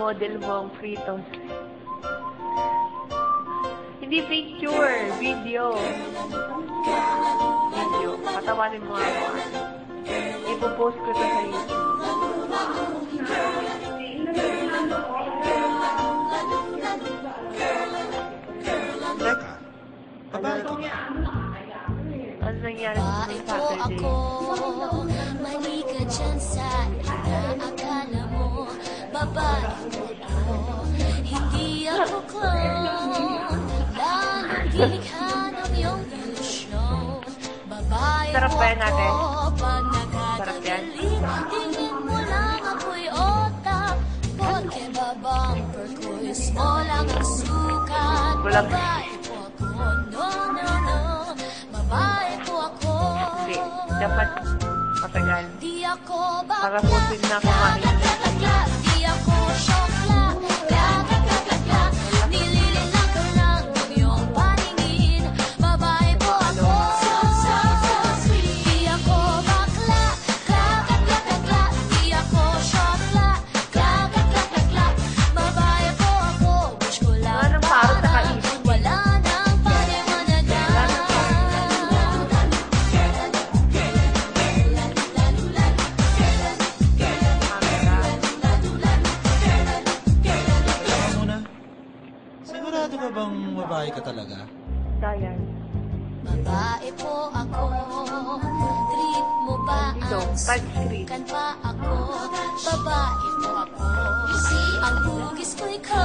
model mo ang fritos. Hindi picture, video. Video. Patawanin mo ako. Ipopost ko ito sa YouTube. Ano nangyari sa Saturday? Mali ka dyan sa inaakala mo. Babae ako, hindi ako clown. Lalong dilikha ng iyong ilusyon. Babae Sarap ba yan natin? ako, pag Sarap yan? nagkakadali, tingin mo lang ako'y otak. Porque babumper ko, mo lang ang sukat. Bulag. Babae po ako, no, no, no. Babae po ako. Hindi. Dapat matagal. Di ako Para pusin na kumain. Di ako syokla. Kaka-kaka-kaka. Nililinang ko lang ng iyong paningin. Babae po ako. Di ako bakla. Kaka-kaka-kaka. Di ako syokla. Kaka-kaka-kaka. Babae po ako. Wish ko lang Anong parang nakaisip? wala nang paliwanagan. Teka muna. Sigurado ka bang babae ka talaga? Dayan. Babae po ako, trip mo ba Dito, ang touchscreen. sukan pa ako? Babae po ako, ang hugis ko'y ko.